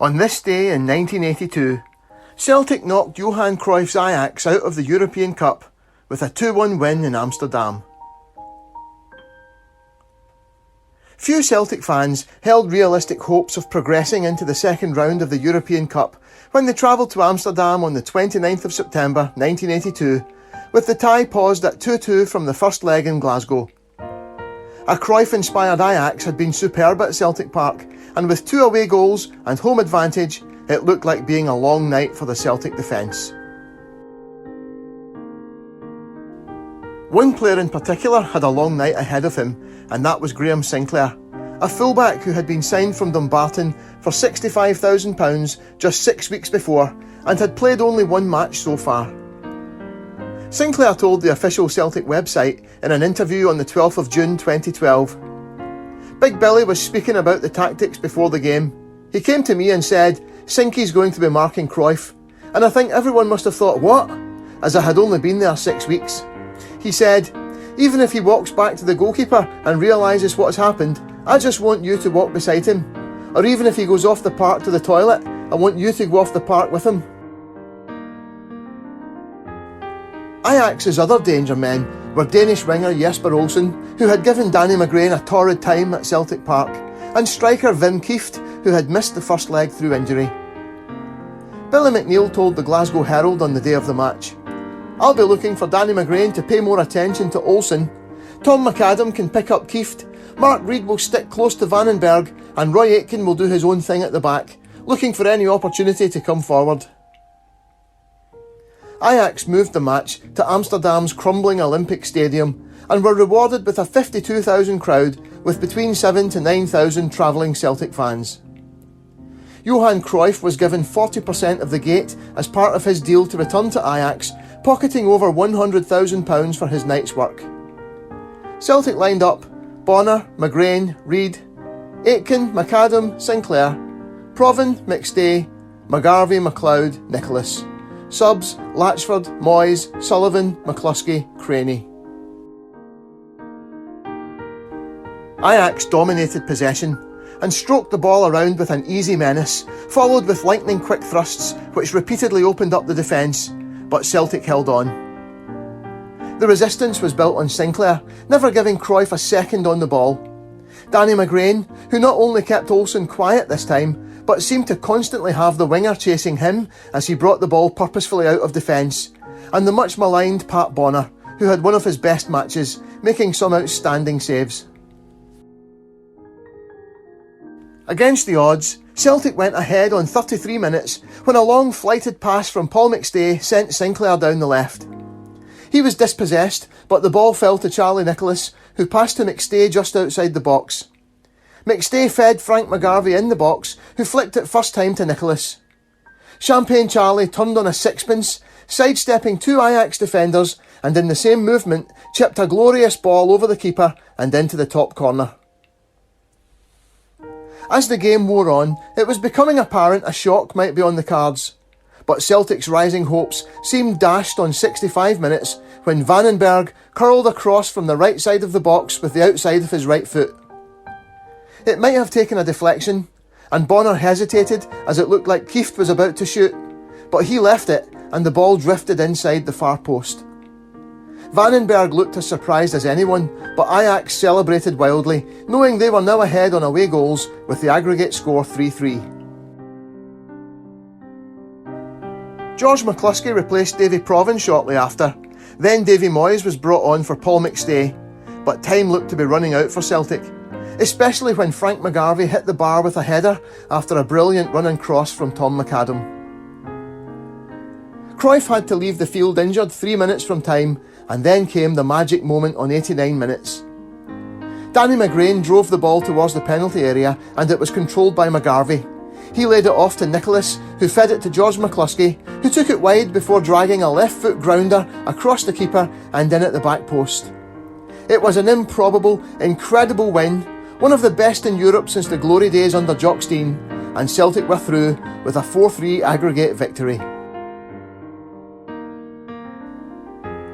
On this day in 1982, Celtic knocked Johann Cruyff's Ajax out of the European Cup with a 2-1 win in Amsterdam. Few Celtic fans held realistic hopes of progressing into the second round of the European Cup when they travelled to Amsterdam on the 29th of September 1982, with the tie paused at 2-2 from the first leg in Glasgow. A Cruyff-inspired Ajax had been superb at Celtic Park, and with 2 away goals and home advantage, it looked like being a long night for the Celtic defence. One player in particular had a long night ahead of him, and that was Graham Sinclair, a fullback who had been signed from Dumbarton for £65,000 just 6 weeks before and had played only 1 match so far. Sinclair told the official Celtic website in an interview on the 12th of June 2012, "Big Billy was speaking about the tactics before the game. He came to me and said, 'Sinky's going to be marking Cruyff,' and I think everyone must have thought, 'What?' as I had only been there 6 weeks. He said, 'Even if he walks back to the goalkeeper and realises what's happened, I just want you to walk beside him. Or even if he goes off the park to the toilet, I want you to go off the park with him.'" Ajax's other danger men were Danish winger Jesper Olsen, who had given Danny McGrain a torrid time at Celtic Park, and striker Wim Kieft, who had missed the first leg through injury. Billy McNeil told the Glasgow Herald on the day of the match, "I'll be looking for Danny McGrain to pay more attention to Olsen. Tom McAdam can pick up Kieft, Mark Reed will stick close to Vandenberg, and Roy Aitken will do his own thing at the back, looking for any opportunity to come forward." Ajax moved the match to Amsterdam's crumbling Olympic Stadium and were rewarded with a 52,000 crowd with between 7,000 to 9,000 travelling Celtic fans. Johann Cruyff was given 40% of the gate as part of his deal to return to Ajax, pocketing over £100,000 for his night's work. Celtic lined up Bonner, McGrain, Reid, Aitken, McAdam, Sinclair, Provan, McStay, McGarvey, McLeod, Nicholas. Subs, Latchford, Moyes, Sullivan, McCluskey, Craney. Ajax dominated possession and stroked the ball around with an easy menace, followed with lightning-quick thrusts which repeatedly opened up the defence, but Celtic held on. The resistance was built on Sinclair, never giving Cruyff a second on the ball. Danny McGrain, who not only kept Olsen quiet this time, but seemed to constantly have the winger chasing him as he brought the ball purposefully out of defence, and the much maligned Pat Bonner, who had one of his best matches, making some outstanding saves. Against the odds, Celtic went ahead on 33 minutes when a long flighted pass from Paul McStay sent Sinclair down the left. He was dispossessed, but the ball fell to Charlie Nicholas, who passed to McStay just outside the box. McStay fed Frank McGarvey in the box, who flicked it first time to Nicholas. Champagne Charlie turned on a sixpence, sidestepping 2 Ajax defenders, and in the same movement chipped a glorious ball over the keeper and into the top corner. As the game wore on, it was becoming apparent a shock might be on the cards, but Celtic's rising hopes seemed dashed on 65 minutes when Vandenberg curled across from the right side of the box with the outside of his right foot. It might have taken a deflection, and Bonner hesitated as it looked like Kieft was about to shoot, but he left it and the ball drifted inside the far post. Vandenberg looked as surprised as anyone, but Ajax celebrated wildly, knowing they were now ahead on away goals with the aggregate score 3-3. George McCluskey replaced Davy Provan shortly after. Then Davy Moyes was brought on for Paul McStay, but time looked to be running out for Celtic, especially when Frank McGarvey hit the bar with a header after a brilliant run and cross from Tom McAdam. Cruyff had to leave the field injured 3 minutes from time, and then came the magic moment on 89 minutes. Danny McGrain drove the ball towards the penalty area and it was controlled by McGarvey. He laid it off to Nicholas, who fed it to George McCluskey, who took it wide before dragging a left foot grounder across the keeper and in at the back post. It was an improbable, incredible win, one of the best in Europe since the glory days under Jock Stein, and Celtic were through with a 4-3 aggregate victory.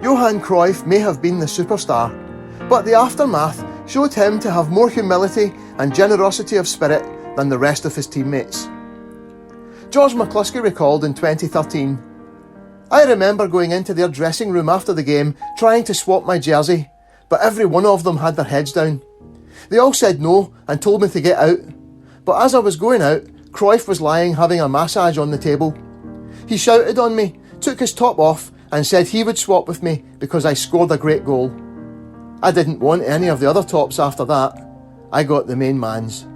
Johann Cruyff may have been the superstar, but the aftermath showed him to have more humility and generosity of spirit than the rest of his teammates. George McCluskey recalled in 2013, "I remember going into their dressing room after the game trying to swap my jersey, but every one of them had their heads down. They all said no and told me to get out. But as I was going out, Cruyff was lying having a massage on the table. He shouted on me, took his top off and said he would swap with me because I scored a great goal. I didn't want any of the other tops after that. I got the main man's."